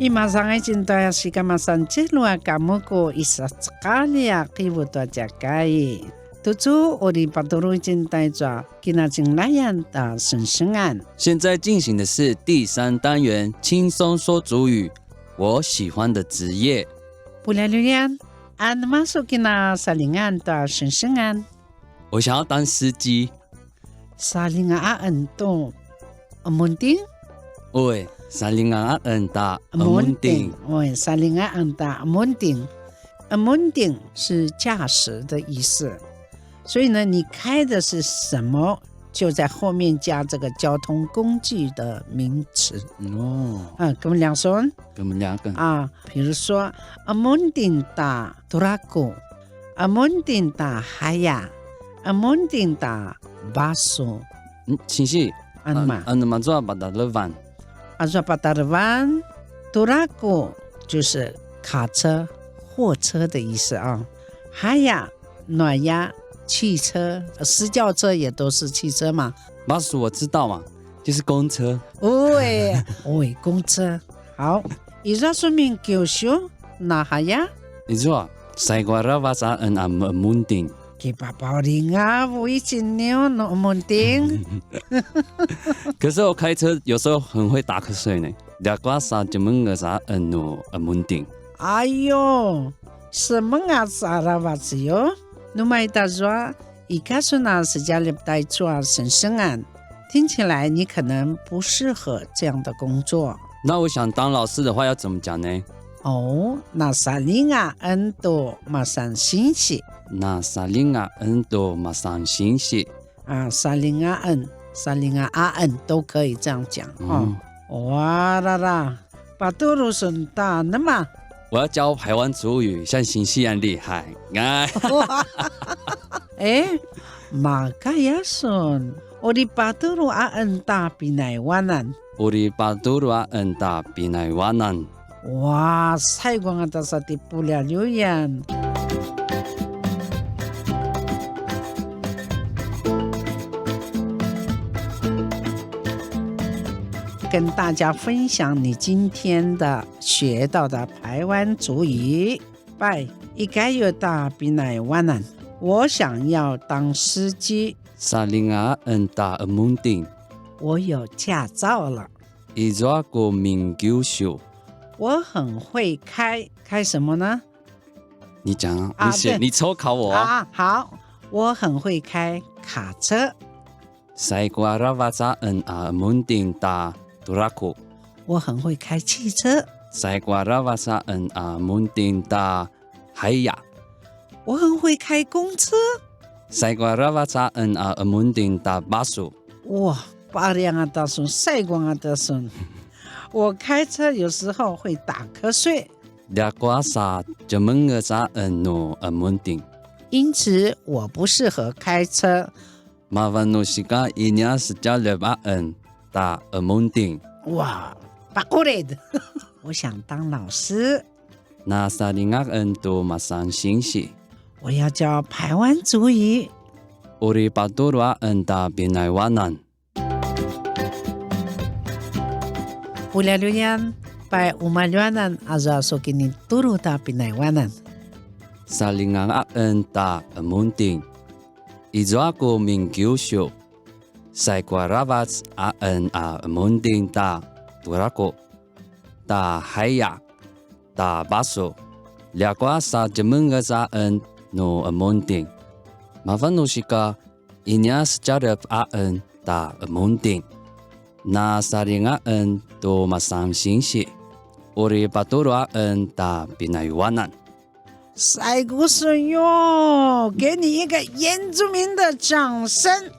Imasangay cinta si kamasan celua kamu ko isa sekali ya kibuto jagai. Tuju ori paturu cinta jua kinajinglayan的神圣案。现在进行的是第3单元轻松说主语，我喜欢的职业。Pulaluyan, an masuk kina salingan的神圣案。我想要当司机。Salingaan to amunting? Oi, salingaan ta amunting. Oi, salingaan ta amunting. Amunting 是驾驶的意思。所以呢，你开的是什么，就在后面加这个交通工具的名词。跟我们两说。跟我们两个比如说 amunting ta turaku, amunting ta haya, amunting ta baso。请细。ano mazo pataravan。mazo pataravan turaku 就是卡车、货车的意思啊。haya 暖压。汽车、私教车也都是汽车嘛。巴士我知道嘛，就是公车。公车。好，Ira sumin kyosho nahaya。你说，saya gua rasa an amunting。给爸爸听啊，我已经牛那amunting。可是我开车有时候很会打瞌睡呢。dia kuasa cuma ngasa anu amunting。哎呦，什么啊？Sarawat yo。Numai tajwa ikasuna sejalip tajwa神圣案，听起来你可能不适合这样的工作。那我想当老师的话要怎么讲呢？那salinga endo masang sinsi。那salinga endo masang sinsi。salinga an 都可以这样讲。哇啦啦，把多鲁顺大那么。我要教台湾族语，像新西兰厉害。makaya son. Ori paturo anta pinaywanan. Ori paturo anta pinaywanan. Wah, saigo nga ta sa tipulalo yan.跟大家分享你今天的学到的台湾族语。拜，ikayota pinaywanan。我想要当司机。Salingaan ta amunting。我有驾照了。Izwa ko mingyusho。我很会开，开什么呢？你讲啊，你抽考我啊。好，我很会开卡车。Saya gua rasa an amunting ta turaku。我很会开汽车。Saya gua rasa an amunting ta haya。我很会开公车。Saya gua rasa an amunting ta baso。哇，巴亮啊大孙，晒光啊大孙。我开车有时候会打瞌睡。Dia kuasa jemengesa anu amunting。因此我不适合开车。Mavanusika inya sejalebaan ta amunting。哇，bakured。我想当老师。那salingaan tu masang sinsi。我要教台湾族语。Uri paturuan ta pinaywanan。Pulaluyan, pa umaluanan aza so kinituro ta pinaywanan. Salingaan ta amunting。Izwa ko mingyusho。Saya gua rasa an amunting ta turaku。ta haya。ta baso。Dia kuasa jemengesa no amunting。Mavanusika inya sejalebaan ta amunting。na salingaan tu masang sinsi。Uri paturuan ta pinaywanan。赛古孙哟，给你一个原住民的掌声！